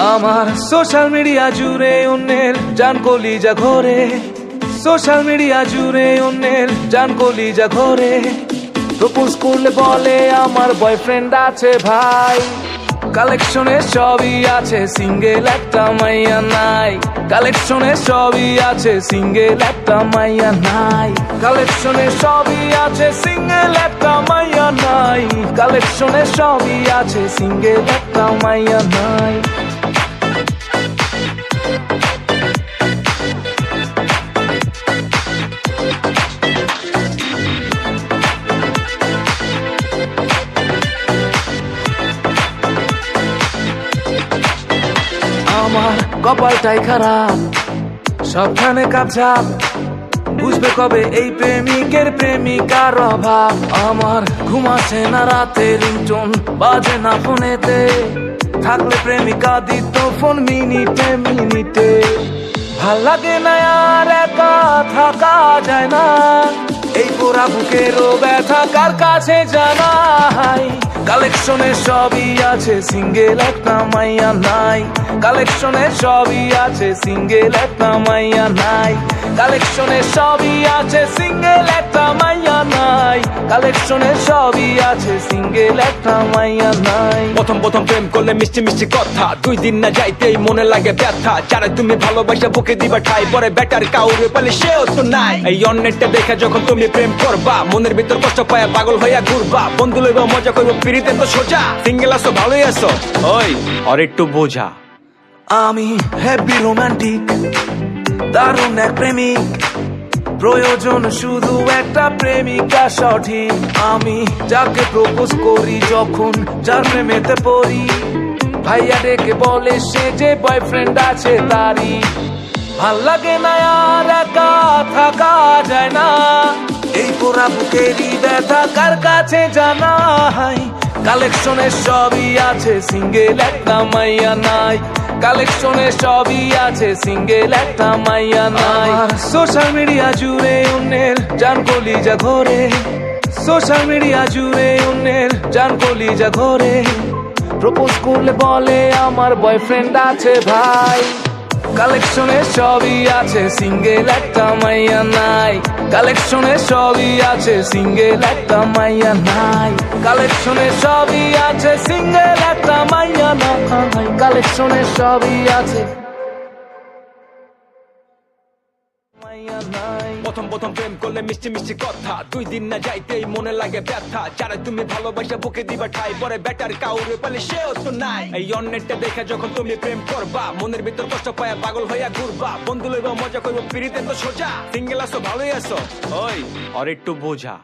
আমার social media জুড়ে অন্যের জান কলিজা ঘরে, সোশ্যাল মিডিয়া জুড়ে অন্যের জান কলিজা ঘরে। প্রপোজ করলে বলে আমার বয়ফ্রেন্ড আছে ভাই, কালেকশনে সবই আছে সিঙ্গেল একটা মাইয়া নাই। কালেকশনে সবই আছে সিঙ্গেল একটা মাইয়া নাই। কালেকশনে সবই আছে সিঙ্গেল একটা মাইয়া নাই। কালেকশনে সবই আছে সিঙ্গেল একটা মাইয়া নাই। আমার কপালটাই খারাপ, সবখানে কাপঝাপ, বুঝবে কবে এই প্রেমিকের প্রেমিকার অভাব। আমার ঘুমাচ্ছে না রাতে, রিংটোন বাজে না ফোনেতে, থাকলে প্রেমিকা দিত ফোন মিনিটে মিনিটে। ভাল লাগে না আর একা থাকা যায় না, এই পোড়া বুকেরও ব্যথা কার কাছে জানাই। কালেকশনে সবই আছে সিঙ্গেল একটা মাইয়া নাই। কালেকশনে সবই আছে সিঙ্গেল একটা মাইয়া নাই। কালেকশনে সবই আছে সিঙ্গেল একটা মাইয়া নাই। কালেকশনে সবই আছে সিঙ্গেল একটা মাইয়া নাই। প্রথম প্রথম প্রেম করলে মিষ্টি মিষ্টি কথা, 2 দিন না যাইতেই মনে লাগে ব্যথা। যারা তুমি ভালোবাসা বুকে দিবা ঠাই, পরে বেটার কাউরে পালে সেও তো নাই। এই অন্যটা দেখে যখন তুমি প্রেম করবা, মনের ভিতর কষ্ট পায়া পাগল হইয়া ঘুরবা। বন্ধু লইবা মজা করবো, ফিরিতে তো সোজা। সিঙ্গেল আছো ভালোই আছো, ওই আর একটু বোঝা। আমি হ্যাপি রোমান্টিক, দারুণ এক প্রেমিক, প্রয়োজন শুধু একটা প্রেমিকা সঠিক। আমি যাকে প্রপোজ করি, যখন যার প্রেমেতে পড়ি, ভাইয়া ডেকে বলে সে যে বয়ফ্রেন্ড আছে তারই। ভাল লাগে না আর একা থাকা যায় না, এই পোড়া বুকেরই ব্যথা কার কাছে জানাই। কালেকশনে সবই আছে সিঙ্গেল একটা মাইয়া নাই। কালেকশনে সবই আছে সিঙ্গেল একটা মাইয়া নাই। সোশ্যাল মিডিয়া জুড়ে অন্যের জান কলিজা ঘরে, সোশ্যাল মিডিয়া জুড়ে অন্যের জান কলিজা ঘরে। প্রপোজ করলে বলে আমার বয়ফ্রেন্ড আছে ভাই, কালেকশনে সবই আছে সিঙ্গেল একটা মাইয়া নাই। কালেকশনে সবই আছে সিঙ্গেল একটা মাইয়া নাই। কালেকশনে সবই আছে সিঙ্গেল একটা মাইয়া নাই। কালেকশনে সবই আছে মাইয়া নাই। প্রথম প্রথম প্রেম করলে মিষ্টি মিষ্টি কথা, 2 দিন না যাইতেই মনে লাগে ব্যথা। যারা তুমি ভালোবাসা বুকে দিবা ঠাই, পরে বেটার কাউরে পালে সেও তো নাই। এই অন্যটা দেখে যখন তুমি প্রেম করবা, মনের ভিতর কষ্ট পায়া পাগল হইয়া ঘুরবা। বন্ধু লইবা মজা করবো, ফিরিতে তো সোজা। সিঙ্গেল আছো ভালোই আছো, ওই আর একটু বোঝা।